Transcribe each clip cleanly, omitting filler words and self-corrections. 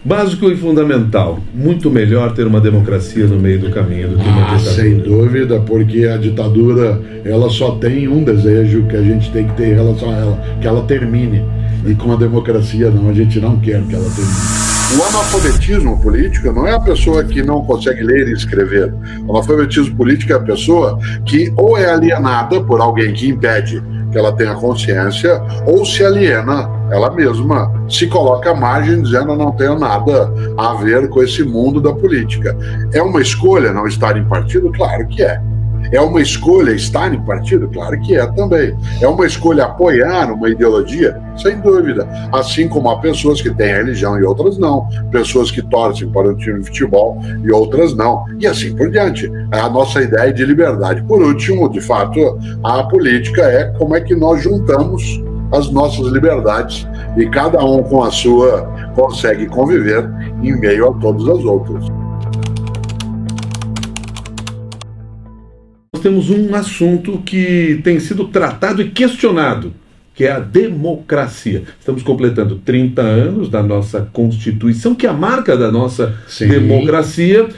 Básico e fundamental. Muito melhor ter uma democracia no meio do caminho do que uma ditadura. Sem dúvida, porque a ditadura, ela só tem um desejo que a gente tem que ter em relação a ela, que ela termine. E com a democracia não, a gente não quer que ela termine. O analfabetismo político não é a pessoa que não consegue ler e escrever. O analfabetismo político é a pessoa que ou é alienada por alguém que impede que ela tenha consciência, ou se aliena ela mesma, se coloca à margem dizendo eu não tenho nada a ver com esse mundo da política. É uma escolha não estar em partido? Claro que é. É uma escolha estar em partido? Claro que é também. É uma escolha apoiar uma ideologia? Sem dúvida. Assim como há pessoas que têm religião e outras não. Pessoas que torcem para um time de futebol e outras não. E assim por diante. É a nossa ideia de liberdade. Por último, de fato, a política é como é que nós juntamos as nossas liberdades e cada um com a sua consegue conviver em meio a todas as outras. Temos um assunto que tem sido tratado e questionado, que é a democracia. Estamos completando 30 anos da nossa Constituição, que é a marca da nossa democracia,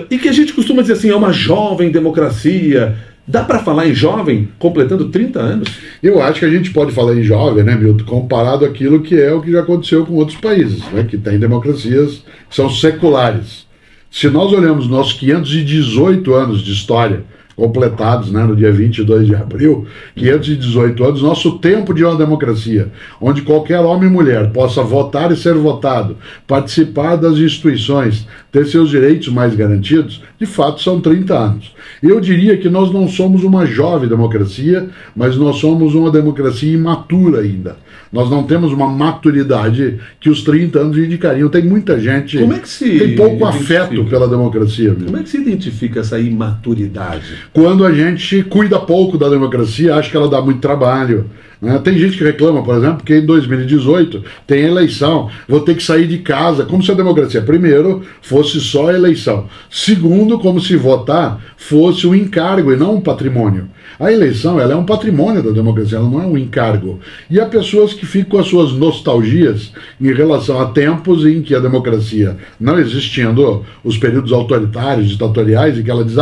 e que a gente costuma dizer assim, é uma jovem democracia. Dá para falar em jovem completando 30 anos? Eu acho que a gente pode falar em jovem, né, Milton, comparado àquilo que é o que já aconteceu com outros países, né, que tem democracias que são seculares. Se nós olhamos nossos 518 anos de história, completados, né, no dia 22 de abril, 518 anos, nosso tempo de uma democracia, onde qualquer homem e mulher possa votar e ser votado, participar das instituições, ter seus direitos mais garantidos, de fato são 30 anos. Eu diria que nós não somos uma jovem democracia, mas nós somos uma democracia imatura ainda. Nós não temos uma maturidade que os 30 anos indicariam. Tem muita gente que tem pouco afeto pela democracia. Mesmo. Como é que se identifica essa imaturidade? Quando a gente cuida pouco da democracia, acha que ela dá muito trabalho. Né? Tem gente que reclama, por exemplo, que em 2018 tem eleição, vou ter que sair de casa, como se a democracia, primeiro, fosse só eleição. Segundo, como se votar fosse um encargo e não um patrimônio. A eleição, ela é um patrimônio da democracia, ela não é um encargo. E há pessoas que ficam com as suas nostalgias em relação a tempos em que a democracia, não existindo os períodos autoritários, ditatoriais, em que ela diz,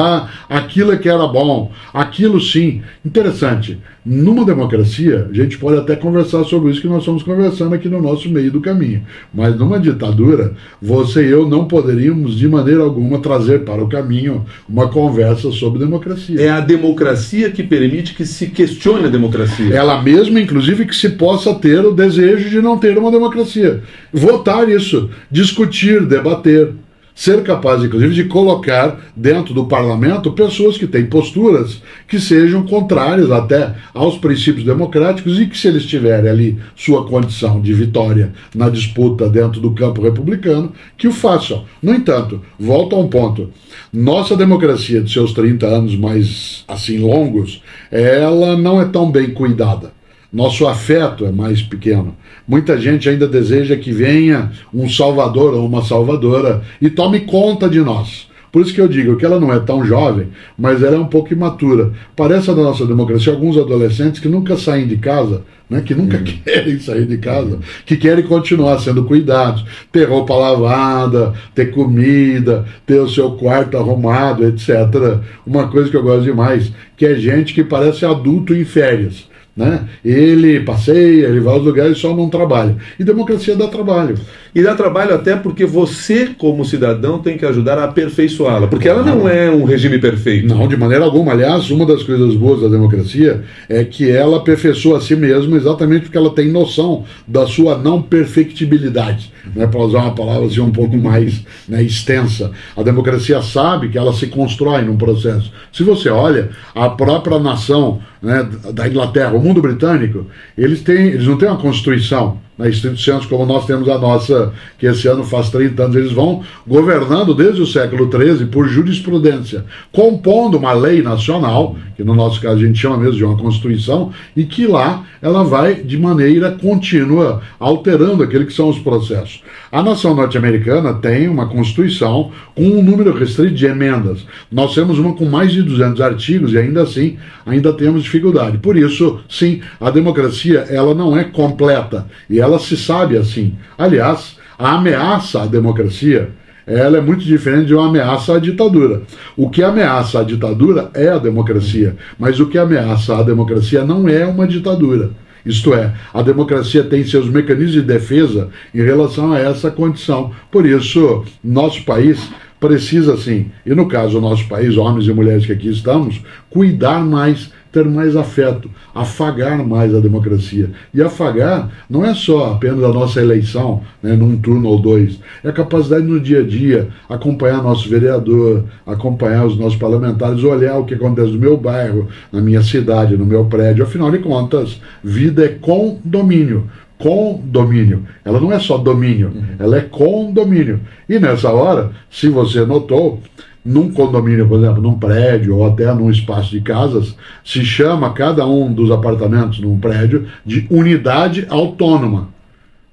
aquilo é que era bom, aquilo sim. Interessante. Numa democracia, a gente pode até conversar sobre isso que nós estamos conversando aqui no nosso meio do caminho. Mas numa ditadura, você e eu não poderíamos de maneira alguma trazer para o caminho uma conversa sobre democracia. É a democracia que permite que se questione a democracia. Ela mesma, inclusive, que se possa ter o desejo de não ter uma democracia. Votar isso, discutir, debater. Ser capaz, inclusive, de colocar dentro do parlamento pessoas que têm posturas que sejam contrárias até aos princípios democráticos e que, se eles tiverem ali sua condição de vitória na disputa dentro do campo republicano, que o façam. No entanto, volto a um ponto. Nossa democracia de seus 30 anos mais assim longos, ela não é tão bem cuidada. Nosso afeto é mais pequeno. Muita gente ainda deseja que venha um salvador ou uma salvadora e tome conta de nós. Por isso que eu digo que ela não é tão jovem, mas ela é um pouco imatura. Parece a da nossa democracia alguns adolescentes que nunca saem de casa, né, que nunca querem sair de casa, que querem continuar sendo cuidados, ter roupa lavada, ter comida, ter o seu quarto arrumado, etc. Uma coisa que eu gosto demais, que é gente que parece adulto em férias. Né? Ele passeia, ele vai aos lugares e só não trabalha. E democracia dá trabalho. E dá trabalho até porque você, como cidadão, tem que ajudar a aperfeiçoá-la. Porque ela não é um regime perfeito. Não, de maneira alguma. Aliás, uma das coisas boas da democracia é que ela aperfeiçoa a si mesma exatamente porque ela tem noção da sua não perfectibilidade. Né? Para usar uma palavra assim, um pouco mais, né, extensa. A democracia sabe que ela se constrói num processo. Se você olha, a própria nação, né, da Inglaterra, o mundo britânico, eles não têm uma constituição, né, instituições como nós temos a nossa, que esse ano faz 30 anos, eles vão governando desde o século XIII por jurisprudência, compondo uma lei nacional, que no nosso caso a gente chama mesmo de uma constituição, e que lá ela vai de maneira contínua alterando aquele que são os processos. A nação norte-americana tem uma constituição com um número restrito de emendas. Nós temos uma com mais de 200 artigos e ainda assim ainda temos dificuldade. Por isso, sim, a democracia ela não é completa e ela se sabe assim. Aliás, A ameaça à democracia, ela é muito diferente de uma ameaça à ditadura. O que ameaça a ditadura é a democracia, mas o que ameaça a democracia não é uma ditadura. Isto é, a democracia tem seus mecanismos de defesa em relação a essa condição. Por isso, nosso país precisa, sim, e no caso do nosso país, homens e mulheres que aqui estamos, cuidar mais, ter mais afeto, afagar mais a democracia. E afagar não é só apenas a nossa eleição, né, num turno ou dois, é a capacidade no dia a dia, acompanhar nosso vereador, acompanhar os nossos parlamentares, olhar o que acontece no meu bairro, na minha cidade, no meu prédio. Afinal de contas, vida é condomínio. Condomínio. Ela não é só domínio, ela é condomínio. E nessa hora, se você notou, num condomínio, por exemplo, num prédio ou até num espaço de casas, se chama cada um dos apartamentos num prédio de unidade autônoma.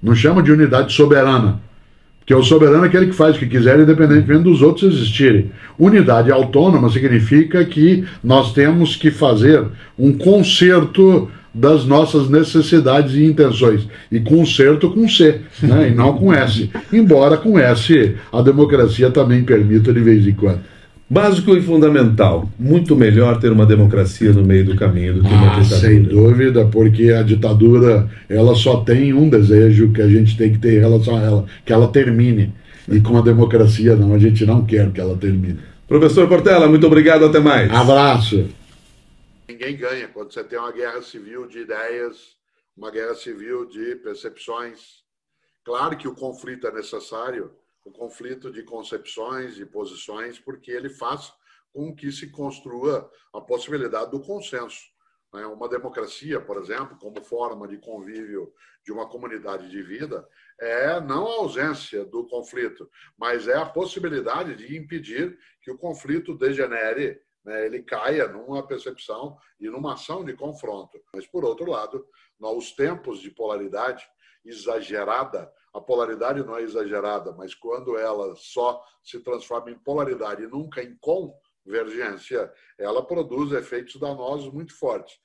Não chama de unidade soberana. Porque o soberano é aquele que faz o que quiser, independentemente dos outros existirem. Unidade autônoma significa que nós temos que fazer um concerto das nossas necessidades e intenções. E concerto com C, né? E não com S. Embora com S a democracia também permita de vez em quando. Básico e fundamental. Muito melhor ter uma democracia no meio do caminho do que uma ditadura. Sem dúvida, porque a ditadura ela só tem um desejo que a gente tem que ter em relação a ela, que ela termine. E com a democracia não, a gente não quer que ela termine. Professor Cortella, muito obrigado, até mais. Abraço. Ninguém ganha quando você tem uma guerra civil de ideias, uma guerra civil de percepções. Claro que o conflito é necessário, o conflito de concepções e posições, porque ele faz com que se construa a possibilidade do consenso. Uma democracia, por exemplo, como forma de convívio de uma comunidade de vida, é não a ausência do conflito, mas é a possibilidade de impedir que o conflito degenere, ele caia numa percepção e numa ação de confronto. Mas, por outro lado, nos tempos de polaridade exagerada, a polaridade não é exagerada, mas quando ela só se transforma em polaridade e nunca em convergência, ela produz efeitos danosos muito fortes.